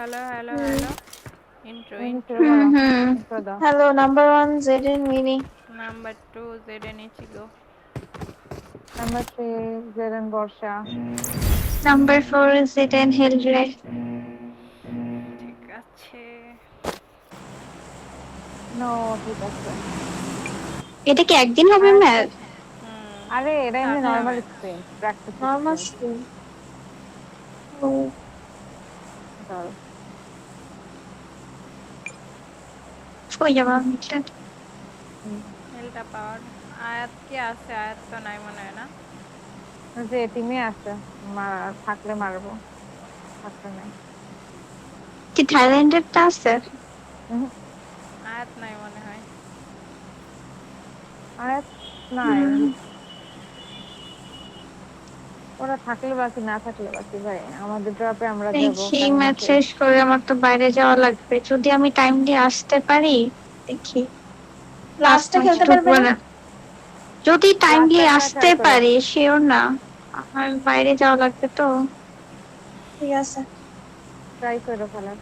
Hello hello হুম hello intro তুমি শুরু intro করো। হুম intro দাও। Hello number 1 Zn mini number 2 Zn Ichigo number 3 জেরেন বর্ষা। Number 4 Zn হেলরে ঠিক আছে নো ঠিক আছে। এটা কি একদিন হবে আর ম্যাচ আরে এটা এমনি আচ্ছা normal ma'am screen, practice normal screen. Screen ও দাও। কই যাবা মিটটা হেলটা পাওয়ার আয়াত কি আছে আয়াত তো নাই মনে হয় না যে টিমে আছে, থাকলে মারবো, থাকলে নাই। কি থাইল্যান্ডের টা আছে উহু, আয়াত নাই মনে হয় আরে নাই। ওরা থাকলে বাকি, না থাকলে বাকি ভাই, আমাদের ড্রপে আমরা যাব, দেখি কাহিনী ম্যাচ শেষ। শেষ করে আমার তো বাইরে যাওয়া লাগবে, যদি আমি টাইম দিয়ে আসতে পারি দেখি লাস্ট লাস্টে ম্যাচ খেলতে পারবে ঢুকবো না? না, যদি টাইম লাস্ট দিয়ে টাইমটা আসতে ট্রাই করো, পারি শিওর না, আমার বাইরে যাওয়া লাগবে তো। ঠিক আছে। ট্রাই করো খেলার।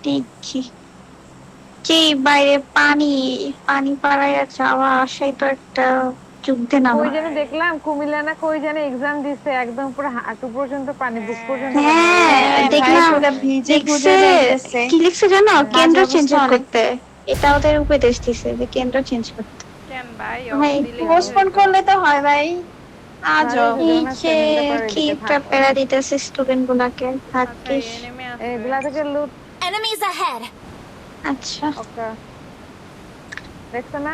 দেখি যে বাইরে পানি পানি পাড়ায় যাওয়া আসাই তো একটা যুদ্ধে কই নামা। যেন ভাই দেখলাম কুমিল্লা না কই যেন এক্সাম দিছে, একদম পুরো হাঁটু পর্যন্ত পানি, বুক পর্যন্ত হ্যাঁ পানি, ওরা হ্যাঁ হ্যাঁ ভাই দেখলাম, পুরো ভিজে লিখছে গুজে যাইতেছে। কি লিখছে জানো, হ্যাঁ বাজে কেন্দ্র চেঞ্জ অবস্থা অনেক। করতে, এটা ওদের উপদেশ দিছে যে কেন্দ্র চেঞ্জ করতে। কেন ভাই অফ ভাই দিলে কি পোস্টপোন হইতো করলে তো হয় ভাই। ভালো আজব। হয়েছে এই যখন যে আসছে, এমনিতে পরে কি এদিকে একটা থাকো। প্যারা দিতেছে স্টুডেন্ট গুলাকে, আচ্ছা থাকিস। এনিমে আছে এগুলা থেকে লুট। Enemies ahead! আচ্ছা ওকে, দেখছো না